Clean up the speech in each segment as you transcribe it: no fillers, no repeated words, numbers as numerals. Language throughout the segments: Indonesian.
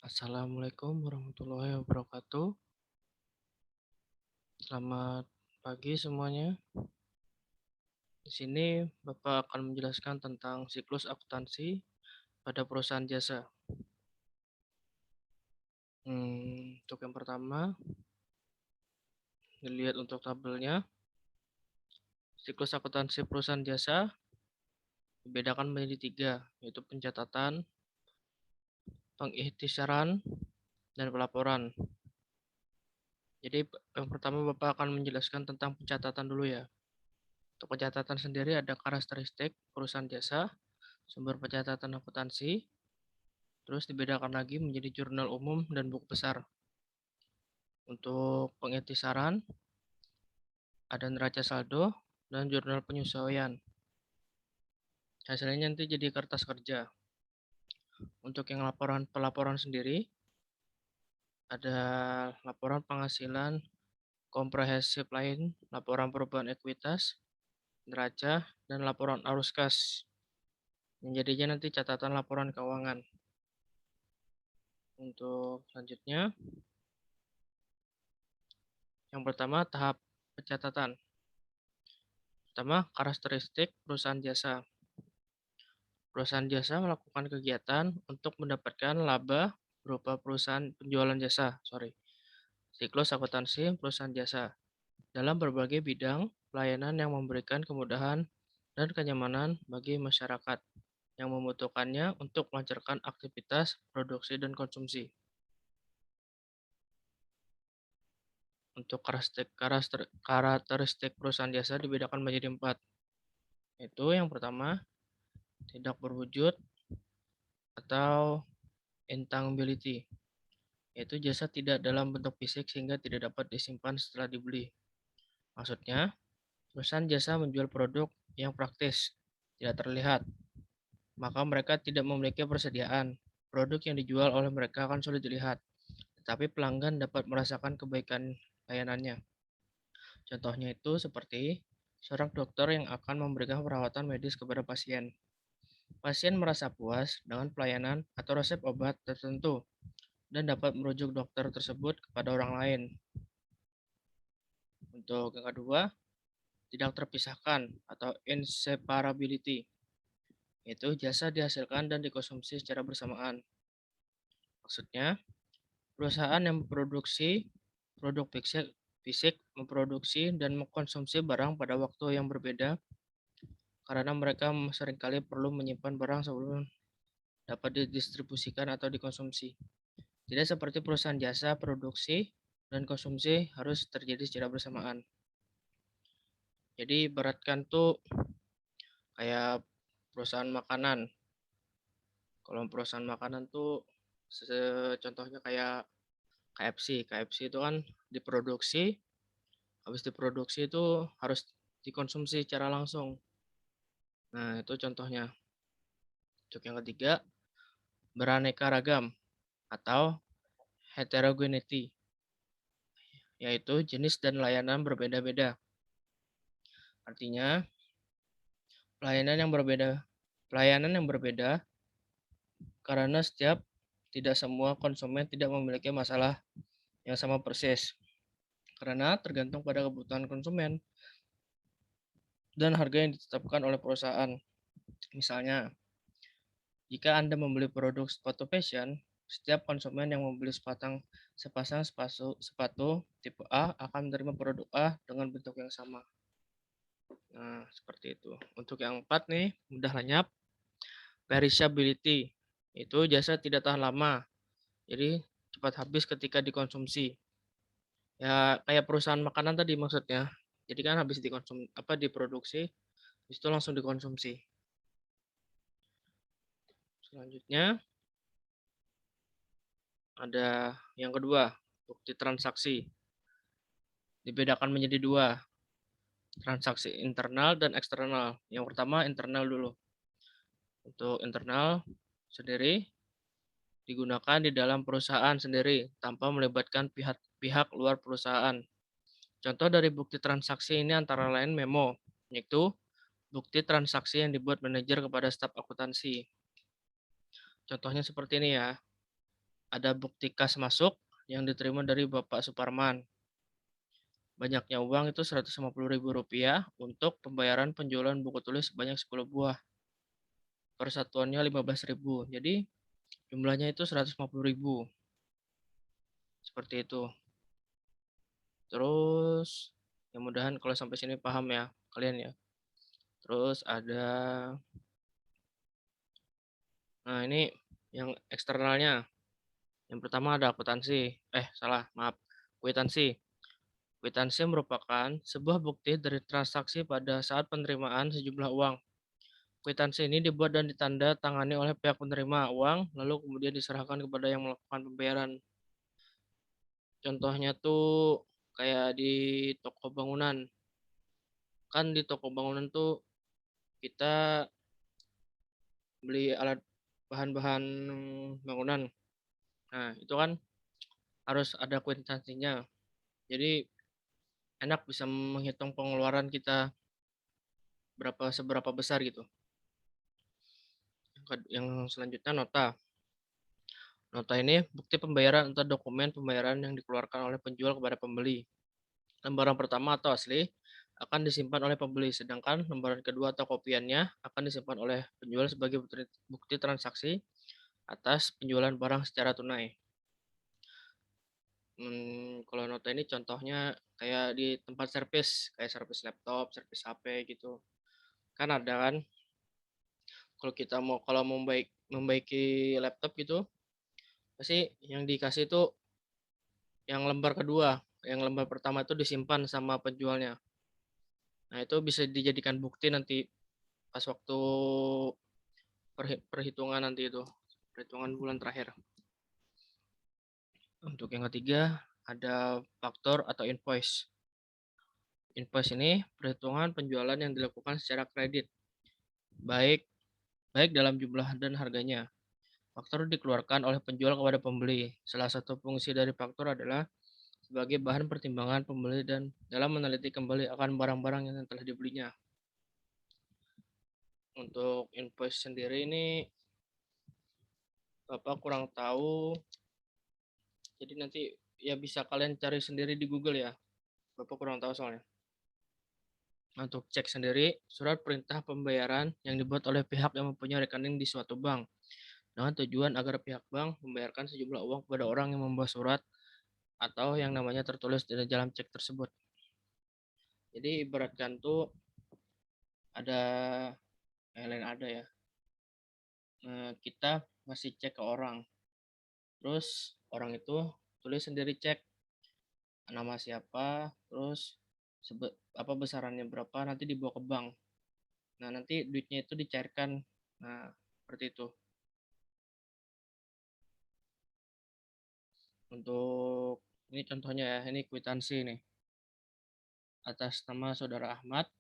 Assalamualaikum warahmatullahi wabarakatuh. Selamat pagi semuanya. Di sini Bapak akan menjelaskan tentang siklus akuntansi pada perusahaan jasa. Untuk yang pertama, dilihat untuk tabelnya. Siklus akuntansi perusahaan jasa dibedakan menjadi tiga, yaitu pencatatan, pengikhtisaran, dan pelaporan. Jadi yang pertama Bapak akan menjelaskan tentang pencatatan dulu ya. Untuk pencatatan sendiri ada karakteristik perusahaan jasa, sumber pencatatan akuntansi, terus dibedakan lagi menjadi jurnal umum dan buku besar. Untuk pengintisaran, ada neraca saldo dan jurnal penyesuaian. Hasilnya nanti jadi kertas kerja. Untuk yang pelaporan sendiri, ada laporan penghasilan komprehensif lain, laporan perubahan ekuitas, neraca, dan laporan arus kas. Yang jadinya nanti catatan laporan keuangan. Untuk selanjutnya, yang pertama tahap pencatatan. Pertama, karakteristik perusahaan jasa. Perusahaan jasa melakukan kegiatan untuk mendapatkan laba berupa perusahaan penjualan jasa, siklus akuntansi perusahaan jasa dalam berbagai bidang pelayanan yang memberikan kemudahan dan kenyamanan bagi masyarakat yang membutuhkannya untuk melancarkan aktivitas produksi dan konsumsi. Untuk karakteristik perusahaan jasa dibedakan menjadi 4, yaitu yang pertama, tidak berwujud atau intangibility, yaitu jasa tidak dalam bentuk fisik sehingga tidak dapat disimpan setelah dibeli. Maksudnya, perusahaan jasa menjual produk yang praktis, tidak terlihat, maka mereka tidak memiliki persediaan. Produk yang dijual oleh mereka akan sulit dilihat, tetapi pelanggan dapat merasakan kebaikan layanannya. Contohnya itu seperti seorang dokter yang akan memberikan perawatan medis kepada pasien. Pasien merasa puas dengan pelayanan atau resep obat tertentu dan dapat merujuk dokter tersebut kepada orang lain. Untuk yang kedua, tidak terpisahkan atau inseparability, yaitu jasa dihasilkan dan dikonsumsi secara bersamaan. Maksudnya, perusahaan yang memproduksi produk fisik memproduksi dan mengkonsumsi barang pada waktu yang berbeda karena mereka seringkali perlu menyimpan barang sebelum dapat didistribusikan atau dikonsumsi. Tidak seperti perusahaan jasa, produksi dan konsumsi harus terjadi secara bersamaan. Jadi ibaratkan tuh kayak perusahaan makanan. Kalau perusahaan makanan tuh contohnya kayak KFC. KFC itu kan diproduksi, habis diproduksi itu harus dikonsumsi secara langsung. Nah, itu contohnya. Untuk yang ketiga, beraneka ragam atau heterogeneity, yaitu jenis dan layanan berbeda-beda. Artinya, pelayanan yang berbeda karena tidak semua konsumen tidak memiliki masalah yang sama persis. Karena tergantung pada kebutuhan konsumen dan harga yang ditetapkan oleh perusahaan. Misalnya, jika Anda membeli produk sepatu fashion, setiap konsumen yang membeli sepasang sepatu tipe A akan menerima produk A dengan bentuk yang sama. Nah, seperti itu. Untuk yang 4 nih, mudah lenyap, perishability. Itu jasa tidak tahan lama. Jadi cepat habis ketika dikonsumsi. Ya, kayak perusahaan makanan tadi maksudnya. Jadi kan habis diproduksi, habis itu langsung dikonsumsi. Selanjutnya ada yang kedua, bukti transaksi. Dibedakan menjadi dua, transaksi internal dan eksternal. Yang pertama internal dulu. Untuk internal sendiri digunakan di dalam perusahaan sendiri tanpa melibatkan pihak luar perusahaan. Contoh dari bukti transaksi ini antara lain memo, yaitu bukti transaksi yang dibuat manajer kepada staf akuntansi. Contohnya seperti ini ya. ada bukti kas masuk yang diterima dari Bapak Suparman. Banyaknya uang itu Rp150.000 untuk pembayaran penjualan buku tulis sebanyak 10 buah. Persatuannya 15.000. Jadi jumlahnya itu 150.000. Seperti itu. Terus ya mudahan kalau sampai sini paham ya kalian ya. Terus ada, nah ini yang eksternalnya. Yang pertama ada akuntansi. Salah, maaf. Kwitansi. Kwitansi merupakan sebuah bukti dari transaksi pada saat penerimaan sejumlah uang. Kwitansi ini dibuat dan ditanda tangani oleh pihak penerima uang, lalu kemudian diserahkan kepada yang melakukan pembayaran. Contohnya tuh kayak di toko bangunan. Kan di toko bangunan tuh kita beli alat bahan-bahan bangunan. Nah, itu kan harus ada kwitansinya. Jadi enak bisa menghitung pengeluaran kita seberapa besar gitu. Yang selanjutnya nota. Nota ini bukti pembayaran atau dokumen pembayaran yang dikeluarkan oleh penjual kepada pembeli. Lembaran pertama atau asli akan disimpan oleh pembeli, sedangkan lembaran kedua atau kopiannya akan disimpan oleh penjual sebagai bukti transaksi atas penjualan barang secara tunai. Kalau nota ini contohnya kayak di tempat servis, kayak servis laptop, servis HP gitu. Kan ada kan, kalau mau membaiki laptop gitu, pasti yang dikasih itu yang lembar kedua, yang lembar pertama itu disimpan sama penjualnya. Nah, itu bisa dijadikan bukti nanti pas waktu perhitungan nanti itu, perhitungan bulan terakhir. Untuk yang ketiga, ada faktor atau invoice. Invoice ini perhitungan penjualan yang dilakukan secara kredit, baik dalam jumlah dan harganya. Faktor dikeluarkan oleh penjual kepada pembeli. Salah satu fungsi dari faktor adalah sebagai bahan pertimbangan pembeli dan dalam meneliti kembali akan barang-barang yang telah dibelinya. Untuk invoice sendiri ini Bapak kurang tahu, jadi nanti ya bisa kalian cari sendiri di Google ya. Bapak kurang tahu soalnya. Untuk cek sendiri, surat perintah pembayaran yang dibuat oleh pihak yang mempunyai rekening di suatu bank dengan tujuan agar pihak bank membayarkan sejumlah uang kepada orang yang membawa surat atau yang namanya tertulis di dalam cek tersebut. Jadi ibaratkan tuh ada lain ada ya. Kita ngasih cek ke orang, terus orang itu tulis sendiri cek nama siapa, terus apa besarannya berapa, nanti dibawa ke bank. Nah, nanti duitnya itu dicairkan. Nah, seperti itu. Untuk ini contohnya ya, ini kwitansi nih. Atas nama Saudara Ahmad,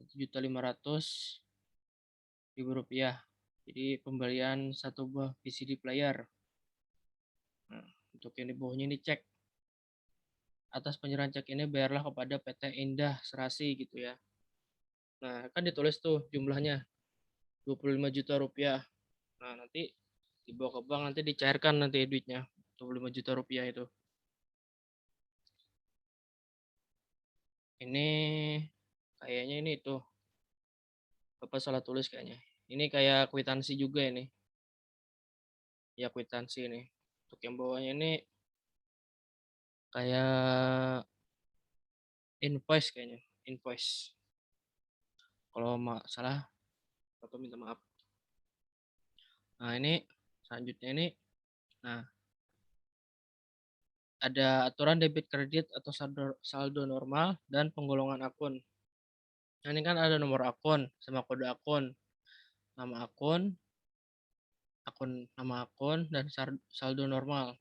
Rp1.500.000. Jadi pembelian satu buah VCD player. Nah, untuk yang di bawahnya ini cek. Atas penyerahan cek ini bayarlah kepada PT Indah Serasi gitu ya. Nah, kan ditulis tuh jumlahnya Rp25 juta. Nah, nanti dibawa ke bank, nanti dicairkan nanti duitnya Rp25 juta itu. Ini kayaknya ini tuh Bapak salah tulis kayaknya. Ini kayak kwitansi juga ini. Ya kwitansi ini. Untuk yang bawahnya ini kayak invoice kayaknya. Invoice. Kalau salah, Bapak minta maaf. Nah, ini selanjutnya ini. Nah, ada aturan debit kredit atau saldo normal dan penggolongan akun. Nah, ini kan ada nomor akun sama kode akun. Nama akun, nama akun, dan saldo normal.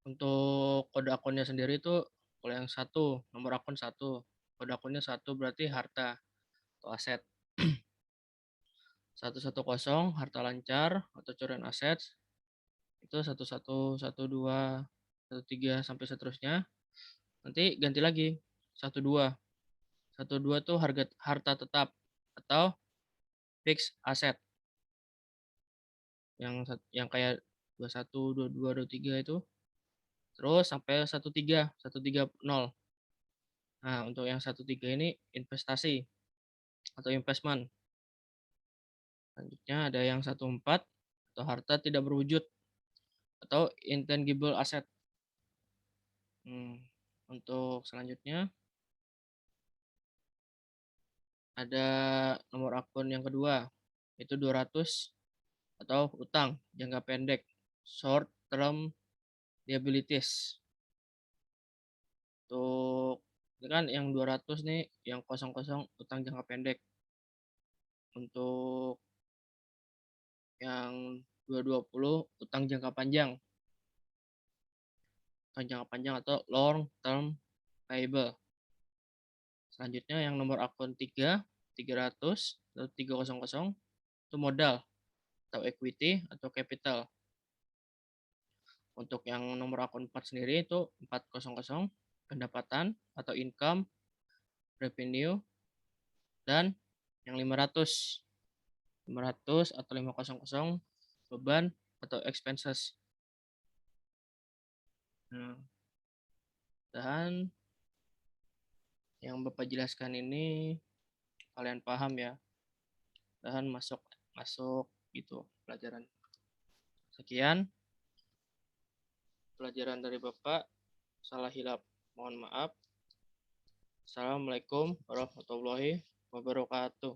Untuk kode akunnya sendiri itu kalau yang satu, nomor akun satu, kode akunnya satu berarti harta atau aset. 110 harta lancar atau curian aset itu 1112 13 sampai seterusnya. Nanti ganti lagi 12. 12 tuh harta tetap atau fixed aset. Yang kayak 21, 22, 23 itu. Terus sampai 13, 130. Nah, untuk yang 13 ini investasi atau investment. Selanjutnya ada yang 14 atau harta tidak berwujud atau intangible asset. Untuk selanjutnya ada nomor akun yang kedua, itu 200 atau utang jangka pendek, short term liabilities. Untuk ini kan yang 200 nih, yang kosong-kosong utang jangka pendek. Untuk yang 220 utang jangka panjang. Utang jangka panjang atau long term payable. Selanjutnya yang nomor akun 300 atau 300 itu modal atau equity atau capital. Untuk yang nomor akun 4 sendiri itu 400 pendapatan atau income, revenue, dan yang 500 atau 500 beban atau expenses. Nah, dan yang Bapak jelaskan ini kalian paham ya, dan masuk gitu pelajaran. Sekian pelajaran dari Bapak, salah hilap mohon maaf. Assalamualaikum warahmatullahi wabarakatuh.